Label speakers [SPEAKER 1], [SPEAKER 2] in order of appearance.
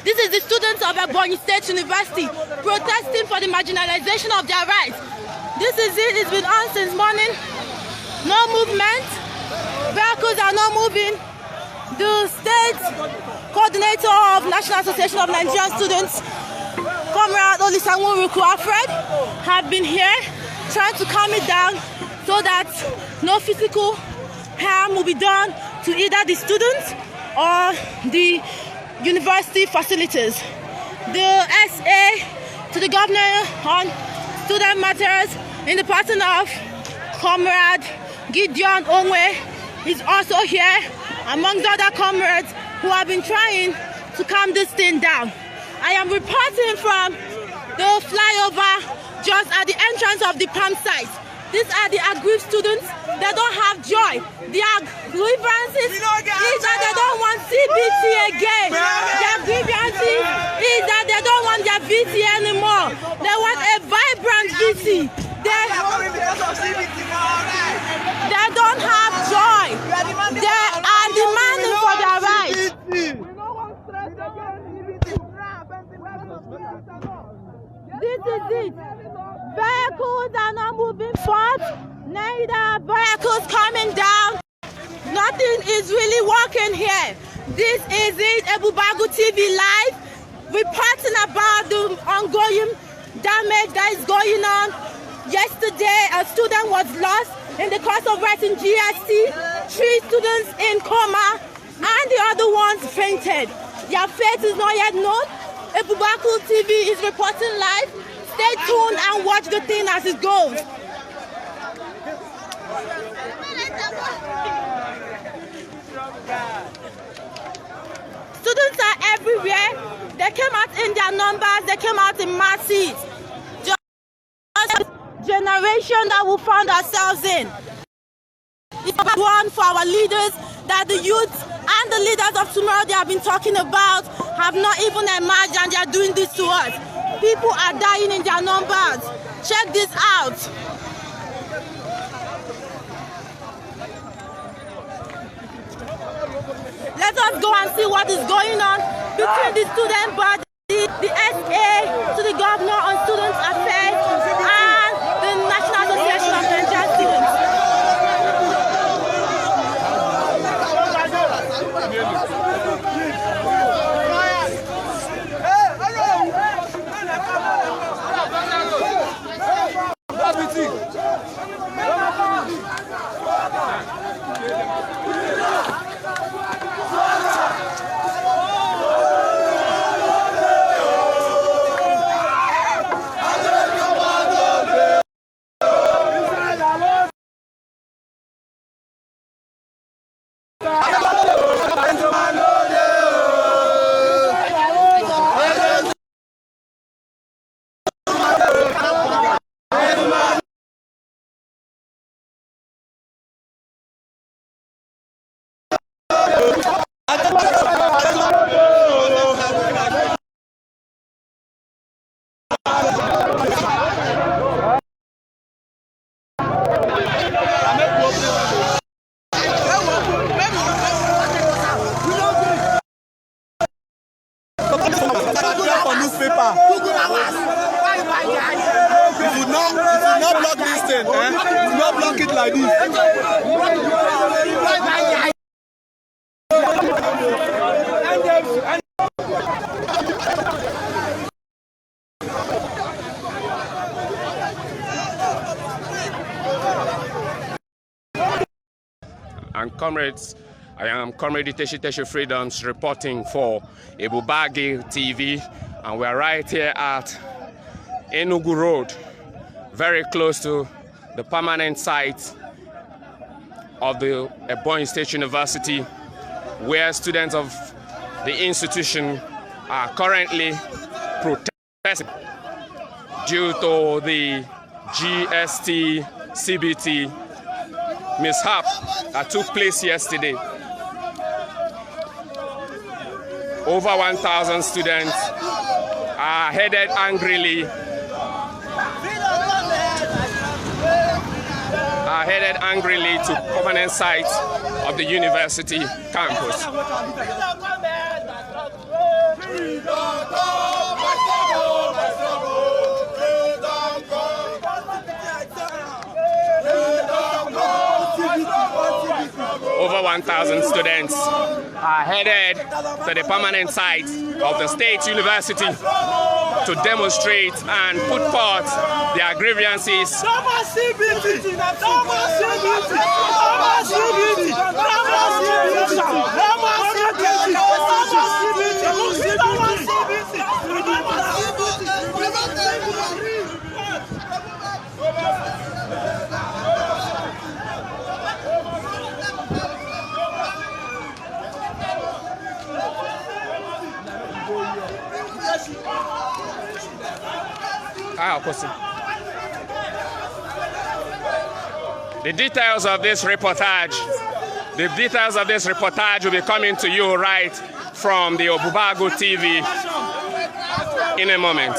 [SPEAKER 1] This is the students of Ebonyi State University protesting for the marginalization of their rights. This is it. It's been on since morning. No movement. Vehicles are not moving. The state coordinator of National Association of Nigerian Students, Comrade Olisanwo Alfred, have been here trying to calm it down so that no physical harm will be done to either the students or the university facilities. The SA to the governor on student matters in the person of Comrade Gideon Onwe is also here, amongst other comrades who have been trying to calm this thing down. I am reporting from the flyover just at the entrance of the PAM site. These are the aggrieved students. They don't have joy. Their grievances is that they don't want CBT again. Their grievances is that they don't want their VT anymore. They want a vibrant VT. They don't have joy. They are demanding for their rights. This is it. Vehicles are not moving forward, neither vehicles coming down. Nothing is really working here. This is it, Ebubagu TV Live, reporting about the ongoing damage that is going on. Yesterday, a student was lost in the course of writing GST, 3 students in coma, and the other ones fainted. Their fate is not yet known. Ebubagu TV is reporting live. Stay tuned and watch the thing as it goes. Students are everywhere. They came out in their numbers. They came out in masses. Just generation that we found ourselves in. It's one for our leaders that the youth and the leaders of tomorrow they have been talking about have not even emerged, and they are doing this to us. People are dying in their numbers. Check this out. Let us go and see what is going on between the student body, the SA to the governor on student affairs, and the National Association of Nigerian Students.
[SPEAKER 2] If you not block this thing, do not block it like this.
[SPEAKER 3] And comrades, I am Comrade Teshu Freedoms reporting for Ebubagu TV, and we are right here at Enugu Road, very close to the permanent site of the Ebonyi State University, where students of the institution are currently protesting due to the GST CBT mishap that took place yesterday. Over 1,000 students are headed angrily to permanent site of the university campus. 1,000 students are headed to the permanent site of the State University to demonstrate and put forth their grievances. The details of this reportage will be coming to you right from the OBI-IGBO TV in a moment.